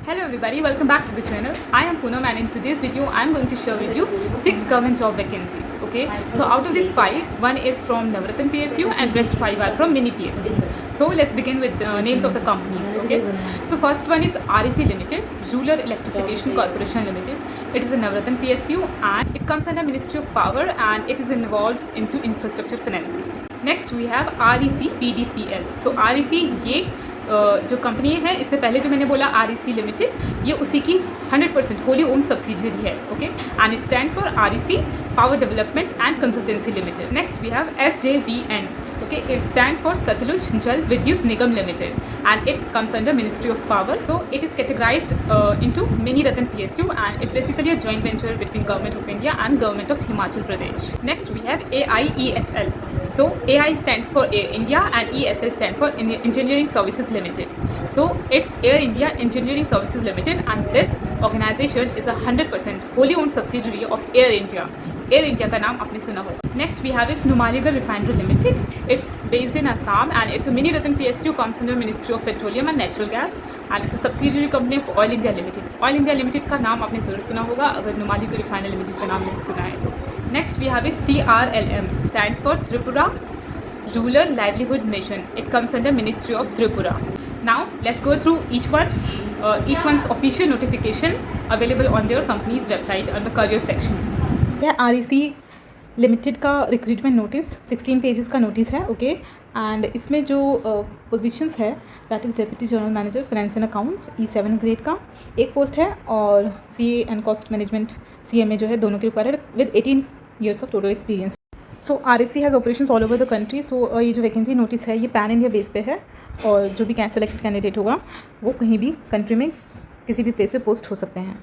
Hello everybody, welcome back to the channel. I am Poonam and in today's video I am going to share with you 6 government job vacancies. Okay, so out of these 5, one is from Navratna PSU and rest 5 are from mini PSUs. So let's begin with the names of the companies. Okay, so first one is REC Limited, Rural Electrification Corporation Limited. It is a Navratna PSU and it comes under Ministry of Power and it is involved into infrastructure financing. Next we have REC PDCL. So REC ये जो company है, इससे पहले जो मैंने बोला REC limited, ये उसी की 100% होली ओन सब्सिडियरी है. Okay, and it stands for REC power development and consultancy limited. Next we have SJVN. Okay, it stands for Satluj Jal Vidyut Nigam Limited and it comes under Ministry of Power. So it is categorized into Mini Ratan PSU and it's basically a joint venture between Government of India and Government of Himachal Pradesh. Next we have AIESL. So AI stands for Air India and ESL stands for Engineering Services Limited. So it's Air India Engineering Services Limited and this organization is a 100% wholly owned subsidiary of Air India. Air India का नाम आपने सुना होगा. Next we have is Numaligarh refinery limited. It's based in Assam and it's a mini Ratna PSU comes under Ministry of Petroleum and Natural Gas and it's a subsidiary company of Oil India Limited. Oil India Limited का नाम आपने ज़रूर सुना होगा अगर Numaligarh refinery limited का नाम नहीं सुना है तो. Next we have is TRLM, stands for Tripura Rural Livelihood Mission. It comes under Ministry of Tripura. Now let's go through each one's official notification available on their company's website on the career section. यह REC limited का recruitment notice 16 pages का notice है. Okay, and इसमें जो positions है that is deputy general manager finance and accounts E7 grade का एक post है और CA and cost management CMA जो है दोनों के required with 18 years of total experience. So REC has operations all over the country. So ये जो वैकेंसी नोटिस है ये पैन इंडिया बेस पे है और जो भी सेलेक्टेड कैंडिडेट होगा वो कहीं भी कंट्री में किसी भी प्लेस पे पोस्ट हो सकते हैं.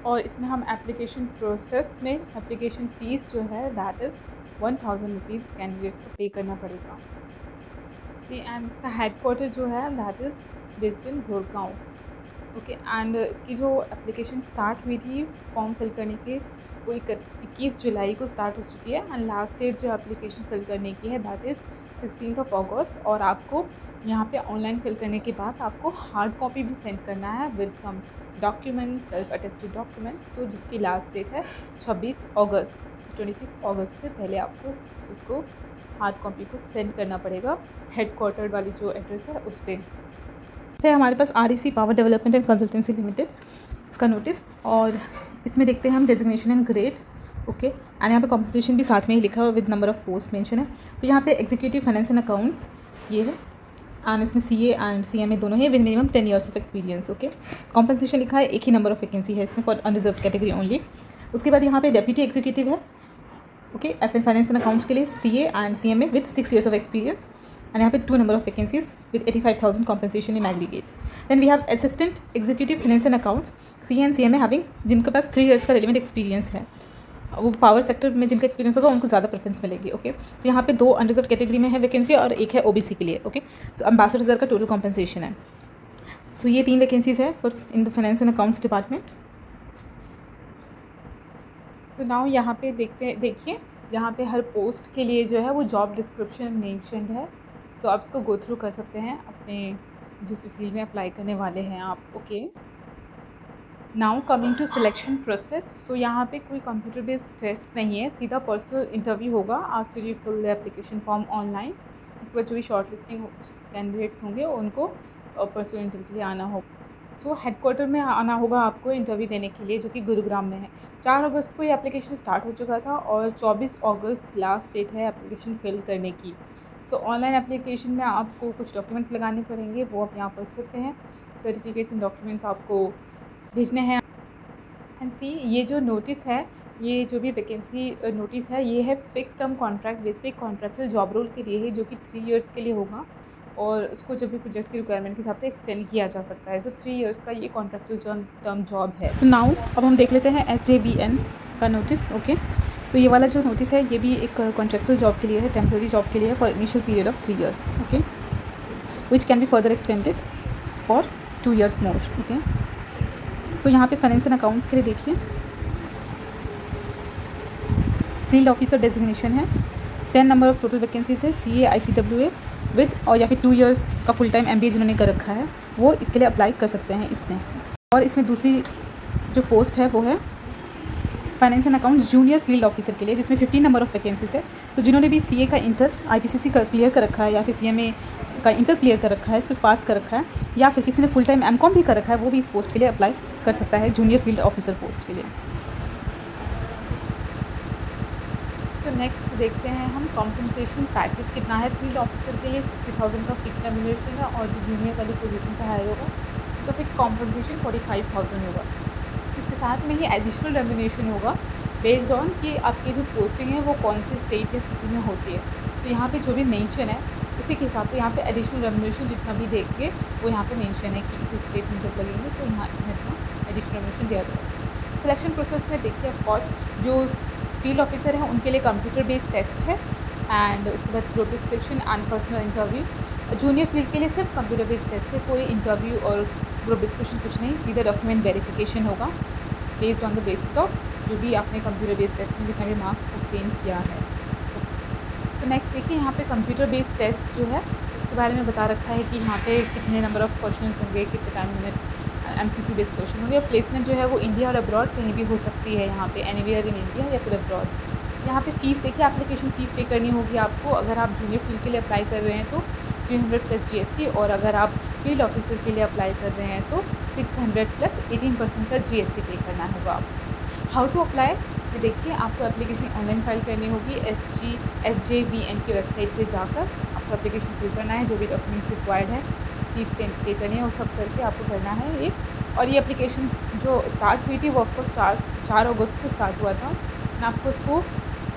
और इसमें हम एप्लीकेशन प्रोसेस में एप्लीकेशन फ़ीस जो है दैट इज़ 1000 रुपीज़ कैंडिडेट्स को पे करना पड़ेगा. सी एंड इसका हेडक्वार्टर जो है that is based in Gurgaon. Okay, and इसकी जो एप्लीकेशन स्टार्ट हुई थी फॉर्म फिल करने की वो 21 जुलाई को स्टार्ट हो चुकी है एंड लास्ट डेट जो एप्लीकेशन फिल करने की है दैट इज़ 16 अगस्त. और आपको यहाँ पे ऑनलाइन फिल करने के बाद आपको हार्ड कॉपी भी सेंड करना है with some documents, self attested documents, तो जिसकी लास्ट डेट है 26 अगस्त से पहले आपको इसको हार्ड कॉपी को सेंड करना पड़ेगा हेडक्वार्टर वाली जो एड्रेस है उस पर. से हमारे पास REC power development and consultancy limited इसका नोटिस और इसमें देखते हैं हम designation and grade. Okay, and यहाँ पे कॉम्पोजिशन भी साथ में ही लिखा हुआ with number of post mention है. तो यहाँ पे एग्जीक्यूटिव फाइनेंस एंड अकाउंट्स ये है एंड इसमें CA एंड CMA दोनों है with minimum 10 years of experience. Okay, compensation लिखा है, एक ही नंबर ऑफ वैकेंसी है इसमें फॉर अनरिजर्व कैटेगरी ओनली. उसके बाद यहाँ पे डेप्यूटी एग्जीक्यूटिव है. ओके, फाइनेंस एंड अकाउंट्स के लिए CA and CMA with 6 years of experience and यहाँ पे 2 number of vacancies with 85,000 compensation in aggregate. Then we have assistant executive finance and accounts CA and CMA having जिनके पास 3 years का relevant experience है. वो power sector में जिनका experience होगा उनको ज़्यादा प्रेफरेंस मिलेगी. ओके, सो यहाँ पे 2 अनरिजर्व कैटेगरी में है वैकेंसी और एक है OBC के लिए. ओके, सो 62,000 का टोटल कॉम्पनसेशन है. सो ये 3 वैकेंसीज है for in the finance and accounts department. So now यहाँ पे देखिए यहाँ पे हर पोस्ट के लिए जो है वो जॉब डिस्क्रिप्शन मेंशन्ड है. सो आप इसको गो थ्रू कर सकते हैं अपने जिस भी फील्ड में अप्लाई करने वाले हैं आप. Okay, now coming to selection process. So यहाँ पे कोई कंप्यूटर बेस्ड टेस्ट नहीं है, सीधा पर्सनल इंटरव्यू होगा after you fill the application form online. इसके बाद जो भी शॉर्ट लिस्टिंग कैंडिडेट्स होंगे उनको पर्सनल इंटरव्यू के लिए आना होगा. सो हेडक्वार्टर में आना होगा आपको इंटरव्यू देने के लिए जो कि गुरुग्राम में है. 4 अगस्त को ये एप्लीकेशन स्टार्ट हो चुका था और 24 अगस्त लास्ट डेट है एप्लीकेशन फिल करने की. सो ऑनलाइन एप्लीकेशन में आपको कुछ डॉक्यूमेंट्स लगाने पड़ेंगे, वो आप यहाँ कर सकते हैं. सर्टिफिकेट्स एंड डॉक्यूमेंट्स आपको भेजने हैं. एंड सी ये जो नोटिस है, ये जो भी वैकेंसी नोटिस है ये है फिक्स टर्म कॉन्ट्रैक्ट बेस पे कॉन्ट्रैक्चुअल जॉब रोल के लिए है जो कि 3 ईयर्स के लिए होगा और उसको जब भी प्रोजेक्ट की रिक्वायरमेंट के हिसाब से एक्सटेंड किया जा सकता है. सो 3 ईयर्स का ये कॉन्ट्रैक्चुअल टर्म जॉब है. तो नाउ अब हम देख लेते हैं SJVN का नोटिस. ओके, तो ये वाला जो नोटिस है ये भी एक कॉन्ट्रैक्चुअल जॉब के लिए है, टेम्प्रेरी जॉब के लिए है for initial period of 3 years. Okay, which can be further extended for 2 years more. Okay, तो यहाँ पे फाइनेंस एंड अकाउंट्स के लिए देखिए फील्ड ऑफिसर डेजिग्नेशन है, 10 नंबर ऑफ टोटल वैकेंसीज है. CA ICWA विद और या फिर 2 इयर्स का फुल टाइम MBA जिन्होंने कर रखा है वो इसके लिए अप्लाई कर सकते हैं इसमें। और इसमें दूसरी जो पोस्ट है वो है finance and accounts junior field officer के लिए, जिसमें 15 नंबर ऑफ़ वैकेंसीज है। सो जिन्होंने भी CA का इंटर IPCC का क्लियर कर रखा है या फिर CMA का इंटर क्लियर कर रखा है, सिर्फ पास कर रखा है, या फिर किसी ने फुल टाइम MCOM भी कर रखा है, वो भी इस पोस्ट के लिए अप्लाई कर सकता है, जूनियर फील्ड ऑफिसर पोस्ट के लिए। तो नेक्स्ट देखते हैं हम कॉम्पनसेशन पैकेज कितना है फील्ड ऑफिसर के लिए। 60,000 का फिक्स रेम्यूनरेशन है और जो जूनियर वाली पोजीशन का हायर होगा तो फिक्स कॉम्पनसेशन 45,000 होगा। इसके साथ में ही एडिशनल रेम्यूनरेशन होगा बेस्ड ऑन कि आपकी जो पोस्टिंग है वो कौन सी स्टेट या सिटी में होती है। तो यहाँ पे जो भी मेंशन है उसी के हिसाब से यहाँ पे एडिशनल रेम्यूनरेशन जितना भी देंगे वो यहाँ पे मेंशन है कि इसी स्टेट में जब लगेंगे तो यहाँ इतना एडिशनल रेम्यूनरेशन दिया जाएगा। सिलेक्शन प्रोसेस में देखिए ऑफकोर्स जो फील्ड ऑफिसर हैं उनके लिए कंप्यूटर बेस्ड टेस्ट है एंड उसके बाद job description and personal interview. Junior field के लिए सिर्फ कंप्यूटर बेस्ड टेस्ट है, कोई इंटरव्यू और ग्रुप डिस्कशन कुछ नहीं, सीधा डॉक्यूमेंट वेरिफिकेशन होगा based on the basis of जो भी आपने कंप्यूटर बेस्ड टेस्ट में जितना भी मार्क्स ऑब्टेन किया है। तो नेक्स्ट देखिए यहाँ पे कंप्यूटर बेस्ड टेस्ट जो है उसके बारे में बता रखा है कि यहाँ पे कितने नंबर ऑफ़ क्वेश्चन होंगे, कितने time minute MCQ based question होंगे। और प्लेसमेंट जो है वो इंडिया और अब्रॉड कहीं भी हो सकती है, यहाँ पे एनीवेयर इन इंडिया या फिर अब्रॉड। यहाँ पे फ़ीस देखिए, एप्लीकेशन फ़ीस पे करनी होगी आपको। अगर आप जूनियर फील्ड के लिए अप्लाई कर रहे हैं तो 300 प्लस GST, और अगर आप फील्ड ऑफिसर के लिए अप्लाई कर रहे हैं तो 600 प्लस 18% का GST पे करना होगा आपको। हाउ टू अप्लाई, तो देखिए आपको एप्लीकेशन ऑनलाइन फाइल करनी होगी। SJVN की वेबसाइट पे जाकर आपको एप्लीकेशन फिल करना है, जो भी डॉक्यूमेंट्स रिक्वायर्ड है फीस पे करनी है वो सब करके आपको करना है ये। और ये एप्लीकेशन जो स्टार्ट हुई थी वो ऑफकोर्स 4 अगस्त को स्टार्ट हुआ था। मैं आपको उसको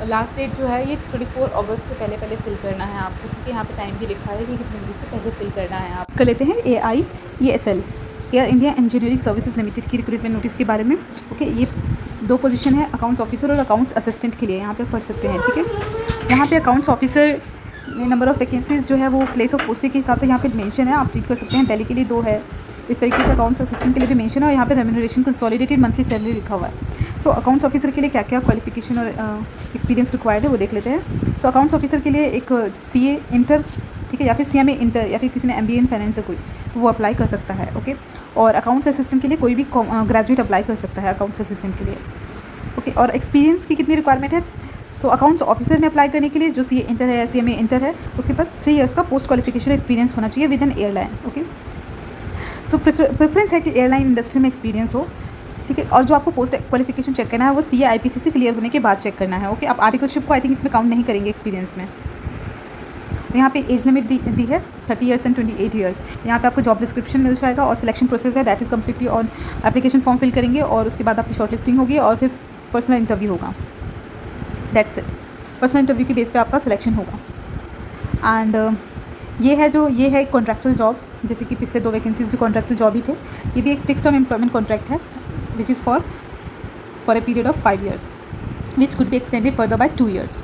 लास्ट डेट जो है ये 24 अगस्त से पहले फिल करना है आपको, क्योंकि यहाँ पे टाइम भी लिखा है कि कितने बजे से पहले फिल करना है आप। कर लेते हैं AIESL air India engineering services limited की रिक्रूटमेंट नोटिस के बारे में। ओके, ये 2 पोजीशन है अकाउंट्स ऑफिसर और अकाउंट्स असिस्टेंट के लिए, यहाँ पे पढ़ सकते हैं। ठीक है, यहाँ पे अकाउंट्स ऑफिसर में नंबर ऑफ़ वैकेंसीज जो है वो प्लेस ऑफ पोस्ट के हिसाब से यहाँ पे मेंशन है, आप चेक कर सकते हैं। दिल्ली के लिए 2 है, इस तरीके से अकाउंट्स असिस्टेंट के लिए भी मेंशन है, और यहाँ पे रेम्यूनरेशन कंसोलिडेटेड मंथली सैलरी लिखा हुआ है। सो अकाउंट्स ऑफिसर के लिए क्या क्या क्वालिफिकेशन और एक्सपीरियंस रिक्वायर्ड है वो देख लेते हैं। सो अकाउंट्स ऑफिसर के लिए एक CA इंटर, ठीक है, या फिर CMA इंटर, या फिर किसी ने MBA इन फाइनेंस से कोई, तो वो अप्लाई कर सकता है। ओके, और अकाउंट्स असिस्टेंट के लिए कोई भी ग्रेजुएट अप्लाई कर सकता है अकाउंट्स असिस्टेंट के लिए। ओके, और एक्सपीरियंस की कितनी रिक्वायरमेंट है। सो अकाउंट्स ऑफिसर में अप्लाई करने के लिए जो CA इंटर है या CMA इंटर है उसके पास 3 इयर्स का पोस्ट क्वालिफिकेशन एक्सपीरियंस होना चाहिए with N airline. Okay, so preference है कि एयरलाइन इंडस्ट्री में एक्सपीरियंस हो। ठीक है, और जो आपको पोस्ट क्वालिफिकेशन चेक करना है वो CA IPCC क्लियर होने के बाद चेक करना है। ओके, आप आर्टिकलशिप को आई थिंक इसमें काउंट नहीं करेंगे एक्सपीरियंस में। यहाँ पे एज लिमिट दी है 30 ईयर्स एंड 28 ईयर्स। यहाँ पे आपको जॉब डिस्क्रिप्शन मिल जाएगा और सिलेक्शन प्रोसेस है that is completely on application form fill करेंगे और उसके बाद आपकी शॉर्ट लिस्टिंग होगी और फिर पर्सनल इंटरव्यू होगा। दैट्स इट, पर्सनल इंटरव्यू के बेस पे आपका सिलेक्शन होगा। एंड ये है एक कॉन्ट्रैक्चुअल जॉब, जैसे कि पिछले 2 वैकेंसीज भी कॉन्ट्रैक्चुअल जॉब ही थे। ये भी एक फिक्स टर्म एम्प्लॉयमेंट कॉन्ट्रैक्ट है which is for a period of 5 years which could be extended further bye 2 years।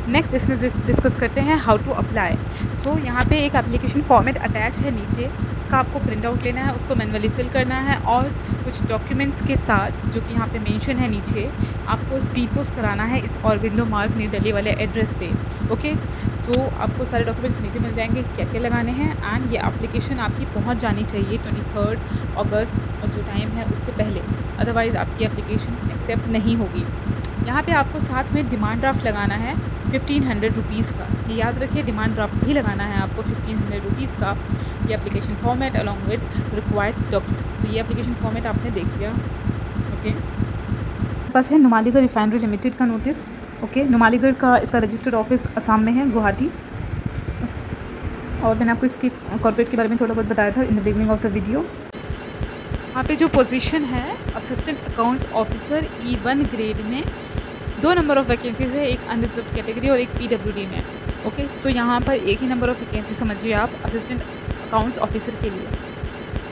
Next इसमें डिस्कस करते हैं हाउ टू अप्लाई। सो यहाँ पे एक एप्लीकेशन फॉर्मेट अटैच है नीचे, उसका आपको प्रिंट आउट लेना है, उसको मैनुअली फिल करना है और कुछ डॉक्यूमेंट्स के साथ जो कि यहाँ पे मेंशन है नीचे आपको स्पीड पोस्ट कराना है इस ऑरबिंदो मार्ग न्यू दिल्ली वाले एड्रेस पे। ओके, सो आपको सारे डॉक्यूमेंट्स नीचे मिल जाएंगे क्या क्या लगाने हैं एंड ये एप्लीकेशन आपकी पहुँच जानी चाहिए 23 अगस्त और जो टाइम है उससे पहले, अदरवाइज़ आपकी एप्लीकेशन एक्सेप्ट नहीं होगी। यहाँ पे आपको साथ में डिमांड ड्राफ्ट लगाना है 1500 रुपीज़ का, ये याद रखिए, डिमांड ड्राफ्ट भी लगाना है आपको 1500 रुपीज़ का। ये application format along with required documents. तो ये एप्लीकेशन फॉर्मेट आपने देख लिया। ओके, पास है नुमालीगढ़ रिफाइनरी लिमिटेड का नोटिस। ओके, नुमालीगढ़ का इसका रजिस्टर्ड ऑफिस असम में है, गुवाहाटी। और मैंने आपको इसके कॉर्पोरेट के बारे में थोड़ा बहुत बताया था in the beginning of the video. यहाँ पे जो पोजीशन है assistant account officer E1 grade में 2 नंबर ऑफ़ वैकेंसीज है, एक अनरिजर्व कैटेगरी और एक PWD में। ओके, सो यहाँ पर एक ही नंबर ऑफ़ वैकेंसी समझिए आप असिस्टेंट अकाउंट ऑफिसर के लिए।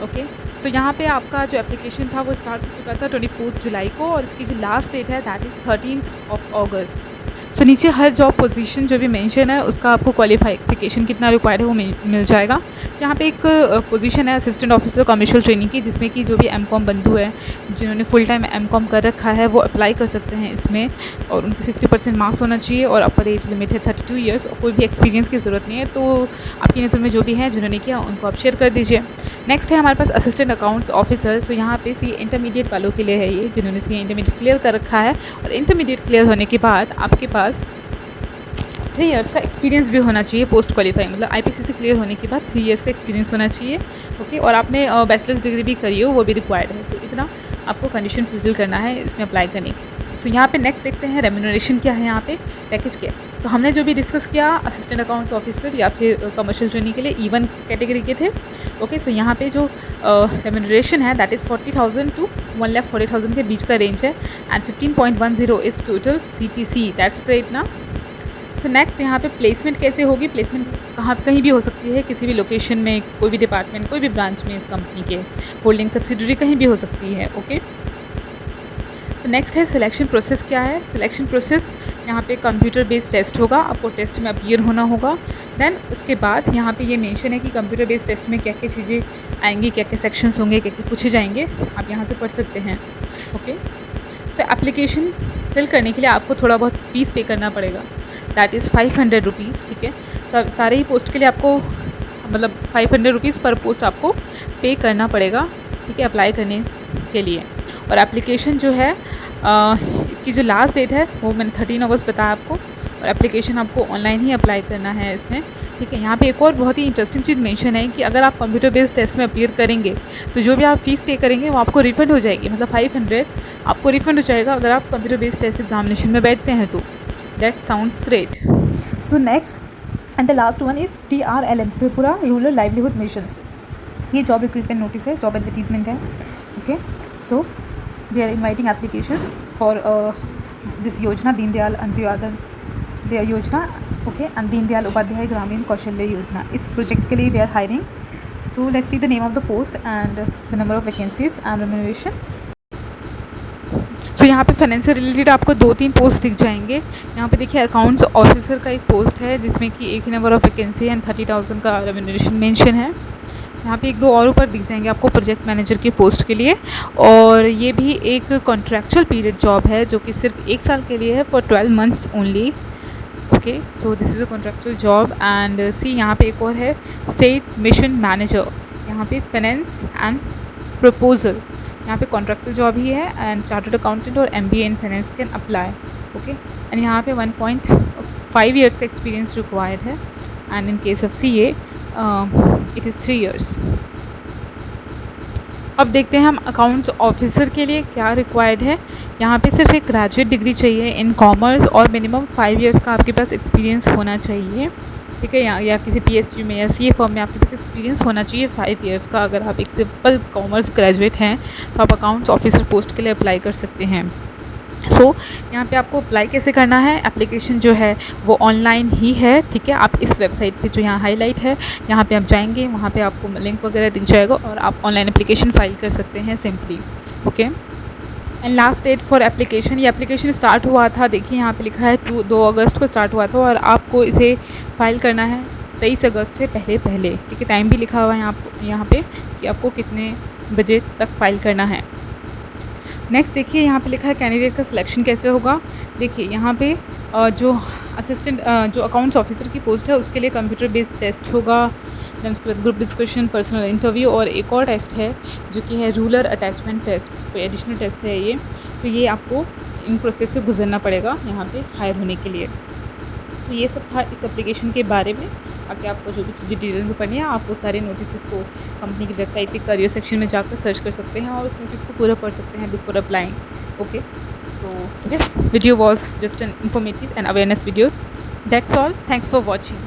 ओके, सो यहाँ पे आपका जो एप्लीकेशन था वो स्टार्ट हो चुका था 24 जुलाई को और इसकी जो लास्ट डेट है दैट इज़ 13 अगस्त। सो नीचे हर जॉब पोजीशन जो भी मेंशन है उसका आपको क्वालिफिकेशन कितना रिक्वायर्ड है वो मिल जाएगा। तो यहाँ पे एक पोजीशन है असिस्टेंट ऑफिसर कमर्शियल ट्रेनिंग की, जिसमें कि जो भी एमकॉम बंधु है जिन्होंने फुल टाइम एमकॉम कर रखा है वो अप्लाई कर सकते हैं इसमें, और उनकी 60% मार्क्स होना चाहिए और अपर एज लिमिट है 32 ईयर्स, और कोई भी एक्सपीरियंस की ज़रूरत नहीं है। तो आपकी नज़र में जो भी है जिन्होंने किया उनको आप शेयर कर दीजिए। नेक्स्ट है हमारे पास असिस्टेंट अकाउंट्स ऑफिसर। सो यहाँ पे सी इंटरमीडिएट वालों के लिए है ये, जिन्होंने सी इंटरमीडिएट क्लियर कर रखा है, और इंटरमीडिएट क्लियर होने के बाद आपके पास 3 इयर्स का एक्सपीरियंस भी होना चाहिए पोस्ट क्वालिफाइंग, मतलब IPCC क्लियर होने के बाद 3 इयर्स का एक्सपीरियंस होना चाहिए। ओके, और आपने बैचलर्स डिग्री भी करी हो वो भी रिक्वायर्ड है। सो इतना आपको कंडीशन फुलफिल करना है इसमें अप्लाई करने की। सो यहाँ पे नेक्स्ट देखते हैं रेम्यूनरेशन क्या है, यहाँ पे पैकेज क्या है। तो हमने जो भी डिस्कस किया असिस्टेंट अकाउंट्स ऑफिसर या फिर कमर्शियल ट्रेनिंग के लिए E1 कैटेगरी के थे। ओके, सो यहाँ पे जो रेम्यूनरेशन है दैट इज़ 40,000 to 1,40,000 के बीच का रेंज है, and 15.10 is total CTC। That's great ना। सो नेक्स्ट यहाँ पे प्लेसमेंट कैसे होगी, प्लेसमेंट कहीं भी हो सकती है, किसी भी लोकेशन में, कोई भी डिपार्टमेंट, कोई भी ब्रांच में इस कंपनी के, होल्डिंग सब्सिडरी कहीं भी हो सकती है। ओके, तो नेक्स्ट है सिलेक्शन प्रोसेस क्या है। सिलेक्शन प्रोसेस यहाँ पे कंप्यूटर बेस्ड टेस्ट होगा, आपको टेस्ट में अपीयर होना होगा। देन उसके बाद यहाँ पे ये मेंशन है कि कंप्यूटर बेस्ड टेस्ट में क्या क्या चीज़ें आएंगी, क्या क्या सेक्शंस होंगे, क्या क्या पूछे जाएंगे, आप यहाँ से पढ़ सकते हैं। ओके, सो एप्लीकेशन फिल करने के लिए आपको थोड़ा बहुत फ़ीस पे करना पड़ेगा, दैट इज़ 500 रुपीज़। ठीक है, सारे ही पोस्ट के लिए आपको मतलब 500 रुपीज़ पर पोस्ट आपको पे करना पड़ेगा, ठीक है, अप्लाई करने के लिए। और एप्लीकेशन जो है इसकी जो लास्ट डेट है वो मैंने 13 अगस्त बताया आपको, और एप्लीकेशन आपको ऑनलाइन ही अप्लाई करना है इसमें। ठीक है, यहाँ पे एक और बहुत ही इंटरेस्टिंग चीज़ मेंशन है कि अगर आप कंप्यूटर बेस्ड टेस्ट में अपीयर करेंगे तो जो भी आप फीस पे करेंगे वो आपको रिफंड हो जाएगी, मतलब 500 आपको रिफंड हो जाएगा अगर आप कंप्यूटर बेस्ड टेस्ट एग्जामिनेशन में बैठते हैं तो। That sounds great. So next and the last one is TRLM, Tripura rural livelihood mission. ये जॉब रिक्रूटमेंट नोटिस है, जॉब एडवर्टीजमेंट है। Okay, so they are inviting applications for this yojana, Deendayal Antyodaya योजना। Okay, and Deendayal Upadhyay ग्रामीण कौशल्य योजना। इस प्रोजेक्ट के लिए they are hiring. So let's see the name of the post and the number of vacancies and remuneration. So यहाँ पे फाइनेंस से रिलेटेड आपको 2-3 पोस्ट दिख जाएंगे। यहाँ पे देखिए अकाउंट्स ऑफिसर का एक पोस्ट है जिसमें कि एक ही नंबर ऑफ वैकेंसी एंड 30,000 का रेम्यूनरेशन मेंशन है। यहाँ पे 1-2 और ऊपर दिख जाएंगे आपको प्रोजेक्ट मैनेजर की पोस्ट के लिए, और ये भी एक कॉन्ट्रैक्चुअल पीरियड जॉब है जो कि सिर्फ 1 साल के लिए है, for 12 months only. Okay, so this is a contractual job. And see यहाँ पे एक और है स्टेट मिशन मैनेजर, यहाँ पे फाइनेंस एंड प्रपोजल, यहाँ पे कॉन्ट्रैक्चुअल जॉब ही है, एंड चार्टर्ड अकाउंटेंट और MBA in finance can apply. Okay, and यहाँ पे 1.5 ईयर्स का एक्सपीरियंस रिक्वायर्ड है, and in case of CA it is 3 years. अब देखते हैं हम अकाउंट्स ऑफिसर के लिए क्या रिक्वायर्ड है। यहाँ पे सिर्फ एक ग्रेजुएट डिग्री चाहिए इन कॉमर्स, और मिनिमम 5 ईयर्स का आपके पास एक्सपीरियंस होना चाहिए। ठीक है, या किसी PSU में या CA फर्म में आपके पास एक्सपीरियंस होना चाहिए 5 ईयर्स का। अगर आप एक सिंपल कॉमर्स ग्रेजुएट हैं तो आप अकाउंट्स ऑफिसर पोस्ट के लिए अप्लाई कर सकते हैं। सो यहाँ पे आपको अप्लाई कैसे करना है, एप्लीकेशन जो है वो ऑनलाइन ही है। ठीक है, आप इस वेबसाइट पे जो यहाँ हाईलाइट है यहाँ पे आप जाएंगे, वहाँ पे आपको लिंक वगैरह दिख जाएगा और आप ऑनलाइन एप्लीकेशन फ़ाइल कर सकते हैं simply. Okay, and last date for application, ये एप्लीकेशन स्टार्ट हुआ था, देखिए यहाँ पे लिखा है 2 अगस्त को स्टार्ट हुआ था, और आपको इसे फ़ाइल करना है 23 अगस्त से पहले। ठीक है, टाइम भी लिखा हुआ है यहाँ पे कि आपको कितने बजे तक फ़ाइल करना है। नेक्स्ट देखिए यहाँ पे लिखा है कैंडिडेट का सिलेक्शन कैसे होगा। देखिए यहाँ पे जो असिस्टेंट जो अकाउंट्स ऑफिसर की पोस्ट है उसके लिए कंप्यूटर बेस्ड टेस्ट होगा, देन उसके बाद ग्रुप डिस्कशन, पर्सनल इंटरव्यू, और एक और टेस्ट है जो कि है रूरल अटैचमेंट टेस्ट, कोई एडिशनल टेस्ट है ये। सो ये आपको इन प्रोसेस से गुजरना पड़ेगा यहाँ पे हायर होने के लिए। सो ये सब था इस एप्लीकेशन के बारे में। आगे आपको जो भी चीज़ें डिटेल में पढ़नी है आप वो सारे नोटिस को कंपनी की वेबसाइट पे करियर सेक्शन में जाकर सर्च कर सकते हैं और उस नोटिस को पूरा पढ़ सकते हैं before applying. Okay, so this video was just an informative and awareness video. That's all. Thanks for watching.